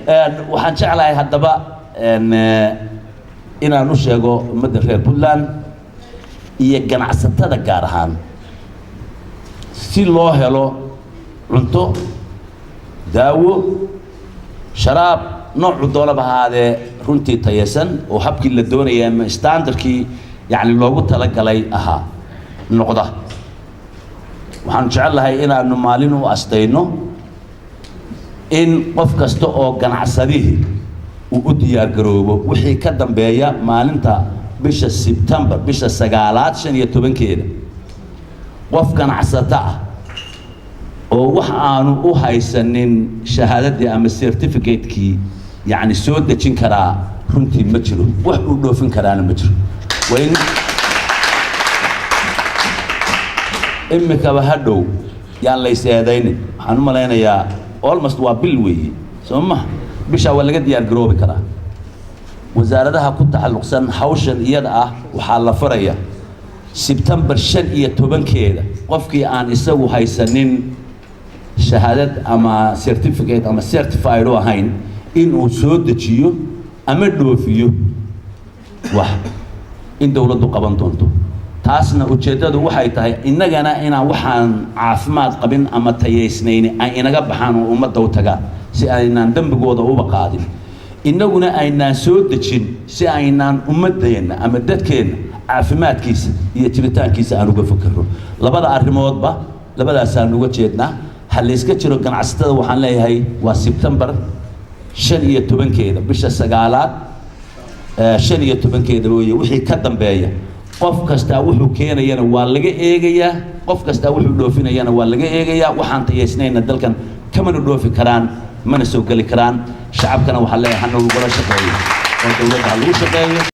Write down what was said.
waxaan jeclahay haddaba inaan u sheego ummadda reer Puntland iyo ganacsatada gaar ahaan si loo helo cunto daawo sharaab nooc doona bahaade runtii tayasan oo habkii la doonayay ama standardkii yani loogu tala galay aha noqda waxaan jecelahay inaanu maalin u astayno in qof kasta oo ganacsadihi uu u diyaar garoobo wixii ka dambeeya maalinta bisha September bisha 9 qof ganacsata ah oo wax aanu u haysanin shahaadadii ama certificate-kii yani soo dejin karaa runtii ma jiro wax uu dhoofin karaana ma jiro wayn imika hadhow yaan la iseedayn waxaan u maleynayaa almost waa bil weeye sooma bisha waa laga diyaar garoobi karaa wasaaradaha ku taxalluqsan hawshan iyada ah waxa la faraya September 15 qofkii aan isagu haysanin shahaadad ama certificate ama certified oo ahayn in uu soo dejiyo ama dhoofiyo wax in dawladdu qaban doonto taasna ujeedadu waxay tahay innagana inaan waxaan caafimaad qabin ama tayeysnayn ay inaga baxaan oo ummadda u taga si aynaan dambigooda uba qaadin innaguna aynaan soo dejin si aynaan ummadeena ama dadkeena caafimaadkiisa iyo jiritaankiisa aan uga fakaro labada arrimoodba labadaas aan uga jeednaa hal iska jiro ganacsatada waxaan leeyahay waa September 15 bisha 9 15 weeye wixii ka dambeeya qof kasta wuxuu keenayana waa laga eegayaa qof kasta wuxuu dhoofinayana waa laga eegayaa waxaan tayeysnayna dalkan kama dhoofi karaan mana soo gali karaan shacabkana waxa leeyahay hana ugu la shaqeeyo oo dawladda lagu shaqeeyo